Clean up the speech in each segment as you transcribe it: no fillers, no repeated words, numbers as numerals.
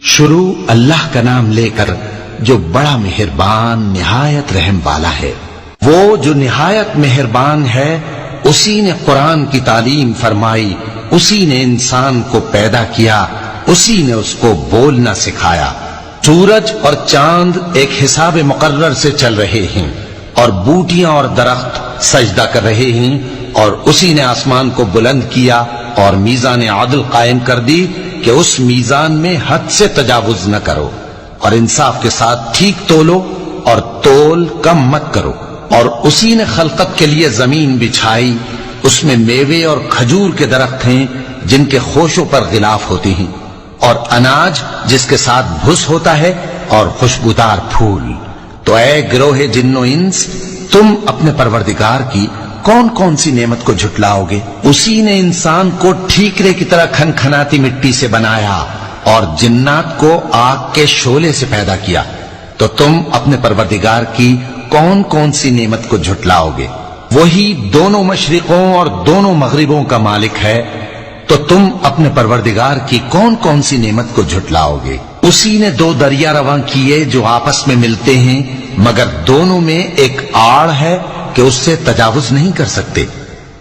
شروع اللہ کا نام لے کر جو بڑا مہربان نہایت رحم والا ہے۔ وہ جو نہایت مہربان ہے اسی نے قرآن کی تعلیم فرمائی، اسی نے انسان کو پیدا کیا، اسی نے اس کو بولنا سکھایا۔ سورج اور چاند ایک حساب مقرر سے چل رہے ہیں اور بوٹیاں اور درخت سجدہ کر رہے ہیں، اور اسی نے آسمان کو بلند کیا اور میزان عدل قائم کر دی کہ اس میزان میں حد سے تجاوز نہ کرو، اور انصاف کے ساتھ ٹھیک تولو اور تول کم مت کرو۔ اور اسی نے خلقت کے لیے زمین بچھائی، اس میں میوے اور کھجور کے درخت ہیں جن کے خوشوں پر غلاف ہوتے ہیں، اور اناج جس کے ساتھ بھس ہوتا ہے، اور خوشبودار پھول۔ تو اے گروہ جن و انس، تم اپنے پروردگار کی کون کون سی نعمت کو جھٹلاؤ گے؟ اسی نے انسان کو ٹھیکرے کی طرح کھنکھناتی مٹی سے بنایا اور جنات کو آگ کے شعلے سے پیدا کیا، تو تم اپنے پروردگار کی کون کون سی نعمت کو جھٹلاؤ گے؟ وہی دونوں مشرقوں اور دونوں مغربوں کا مالک ہے، تو تم اپنے پروردگار کی کون کون سی نعمت کو جھٹلاؤ گے؟ اسی نے دو دریا رواں کیے جو آپس میں ملتے ہیں، مگر دونوں میں ایک آڑ ہے کہ اس سے تجاوز نہیں کر سکتے،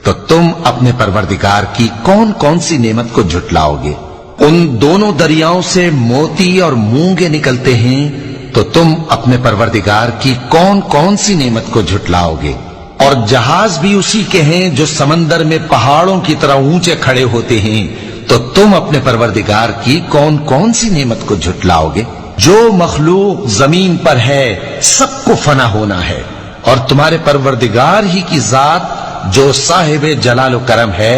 تو تم اپنے پروردگار کی کون کون سی نعمت کو جھٹلاؤ گے؟ ان دونوں دریاؤں سے موتی اور مونگے نکلتے ہیں، تو تم اپنے پروردگار کی کون کون سی نعمت کو جھٹلاؤ گے؟ اور جہاز بھی اسی کے ہیں جو سمندر میں پہاڑوں کی طرح اونچے کھڑے ہوتے ہیں، تو تم اپنے پروردگار کی کون کون سی نعمت کو جھٹلاؤ گے؟ جو مخلوق زمین پر ہے سب کو فنا ہونا ہے، اور تمہارے پروردگار ہی کی ذات جو صاحب جلال و کرم ہے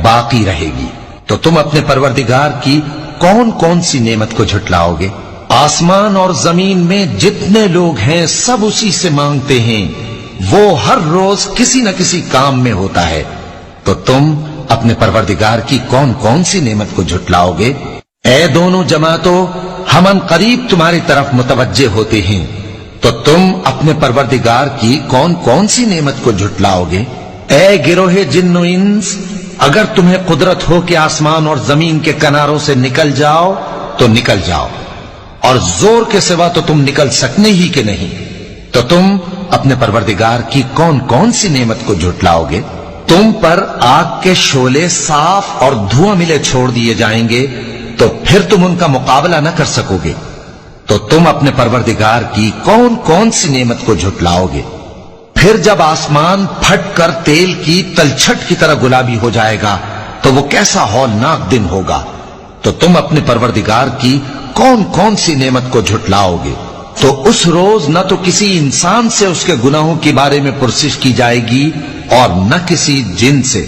باقی رہے گی۔ تو تم اپنے پروردگار کی کون کون سی نعمت کو جھٹلاؤ گے؟ آسمان اور زمین میں جتنے لوگ ہیں سب اسی سے مانگتے ہیں، وہ ہر روز کسی نہ کسی کام میں ہوتا ہے، تو تم اپنے پروردگار کی کون کون سی نعمت کو جھٹلاؤ گے؟ اے دونوں جماعتوں، ہم ان قریب تمہاری طرف متوجہ ہوتے ہیں، تو تم اپنے پروردگار کی کون کون سی نعمت کو جھٹلاؤ گے؟ اے گروہ جن و انس، اگر تمہیں قدرت ہو کہ آسمان اور زمین کے کناروں سے نکل جاؤ تو نکل جاؤ، اور زور کے سوا تو تم نکل سکنے ہی کہ نہیں، تو تم اپنے پروردگار کی کون کون سی نعمت کو جھٹلاؤ گے؟ تم پر آگ کے شعلے صاف اور دھواں ملے چھوڑ دیے جائیں گے، تو پھر تم ان کا مقابلہ نہ کر سکو گے، تو تم اپنے پروردگار کی کون کون سی نعمت کو جھٹلاؤ گے؟ پھر جب آسمان پھٹ کر تیل کی تلچھٹ کی طرح گلابی ہو جائے گا تو وہ کیسا ہولناک دن ہوگا، تو تم اپنے پروردگار کی کون کون سی نعمت کو جھٹلاؤ گے؟ تو اس روز نہ تو کسی انسان سے اس کے گناہوں کے بارے میں پرسش کی جائے گی اور نہ کسی جن سے،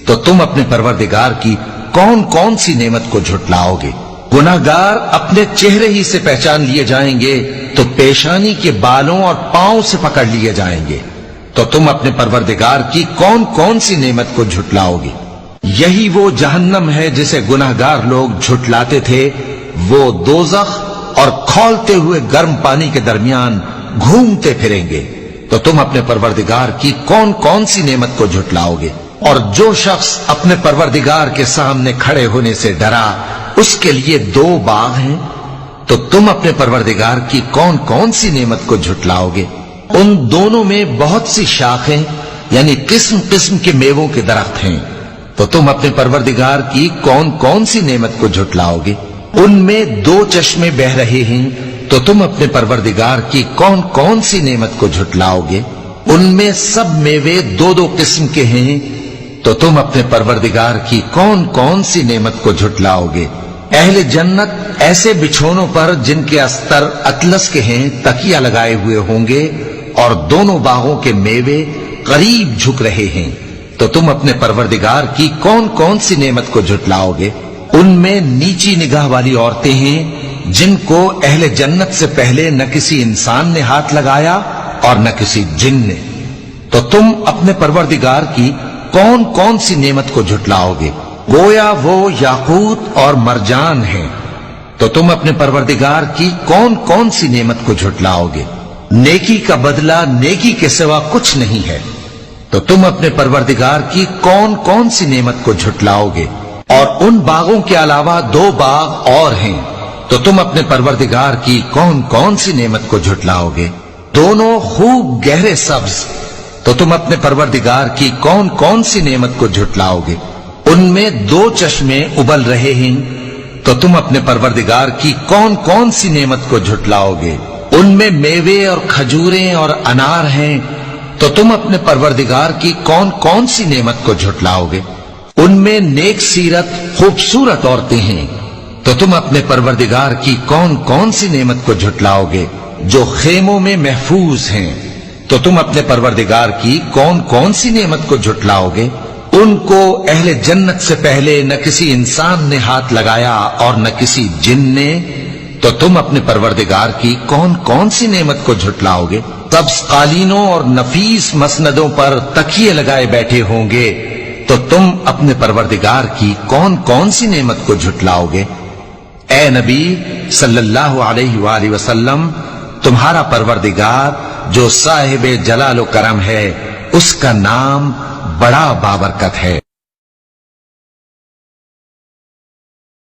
تو تم اپنے پروردگار کی کون کون سی نعمت کو جھٹلاؤ گے؟ گناہگار اپنے چہرے ہی سے پہچان لیے جائیں گے تو پیشانی کے بالوں اور پاؤں سے پکڑ لیے جائیں گے، تو تم اپنے پروردگار کی کون کون سی نعمت کو جھٹلاؤ گے؟ یہی وہ جہنم ہے جسے گناہگار لوگ جھٹلاتے تھے، وہ دوزخ اور کھولتے ہوئے گرم پانی کے درمیان گھومتے پھریں گے، تو تم اپنے پروردگار کی کون کون سی نعمت کو جھٹلاؤ گے؟ اور جو شخص اپنے پروردگار کے سامنے کھڑے ہونے سے ڈرا اس کے لیے دو باغ ہیں، تو تم اپنے پروردگار کی کون کون سی نعمت کو جھٹلاؤ گے؟ ان دونوں میں بہت سی شاخیں یعنی قسم قسم کے میووں کے درخت ہیں، تو تم اپنے پروردگار کی کون کون سی نعمت کو جھٹلاؤ گے؟ ان میں دو چشمے بہ رہے ہیں، تو تم اپنے پروردگار کی کون کون سی نعمت کو جھٹلاؤ گے؟ ان میں سب میوے دو دو قسم کے ہیں، تو تم اپنے پروردگار کی کون کون سی نعمت کو جھٹلاؤ گے؟ اہل جنت ایسے بچھونوں پر جن کے استر اطلس کے ہیں تکیہ لگائے ہوئے ہوں گے، اور دونوں باغوں کے میوے قریب جھک رہے ہیں، تو تم اپنے پروردگار کی کون کون سی نعمت کو جھٹلاؤ گے؟ ان میں نیچی نگاہ والی عورتیں ہیں جن کو اہل جنت سے پہلے نہ کسی انسان نے ہاتھ لگایا اور نہ کسی جن نے، تو تم اپنے پروردگار کی کون کون سی نعمت کو جھٹلاؤ گے؟ گویا وہ یاقوت اور مرجان ہیں، تو تم اپنے پروردگار کی کون کون سی نعمت کو جھٹلاؤ گے؟ نیکی کا بدلہ نیکی کے سوا کچھ نہیں ہے، تو تم اپنے پروردگار کی کون کون سی نعمت کو جھٹلاؤ گے؟ اور ان باغوں کے علاوہ دو باغ اور ہیں تو تم اپنے پروردگار کی کون کون سی نعمت کو جھٹلاؤ گے؟ دونوں خوب گہرے سبز، تو تم اپنے پروردگار کی کون کون سی نعمت کو جھٹلاؤ گے؟ ان میں 2 چشمے ابل رہے ہیں، تو تم اپنے پروردگار کی کون کون سی نعمت کو جھٹلاؤ گے؟ ان میں میوے اور کھجوریں اور انار ہیں، تو تم اپنے پروردگار کی کون کون سی نعمت کو جھٹلاؤ گے؟ ان میں نیک سیرت خوبصورت عورتیں ہیں، تو تم اپنے پروردگار کی کون کون سی نعمت کو جھٹلاؤ گے؟ جو خیموں میں محفوظ ہیں، تو تم اپنے پروردگار کی کون کون سی نعمت کو جھٹلاؤ گے؟ ان کو اہل جنت سے پہلے نہ کسی انسان نے ہاتھ لگایا اور نہ کسی جن نے، تو تم اپنے پروردگار کی کون کون سی نعمت کو جھٹلاؤ گے؟ سبز قالینوں اور نفیس مسندوں پر تکیے لگائے بیٹھے ہوں گے، تو تم اپنے پروردگار کی کون کون سی نعمت کو جھٹلاؤ گے؟ اے نبی صلی اللہ علیہ وآلہ وسلم، تمہارا پروردگار جو صاحب جلال و کرم ہے، اس کا نام بڑا بابرکت ہے۔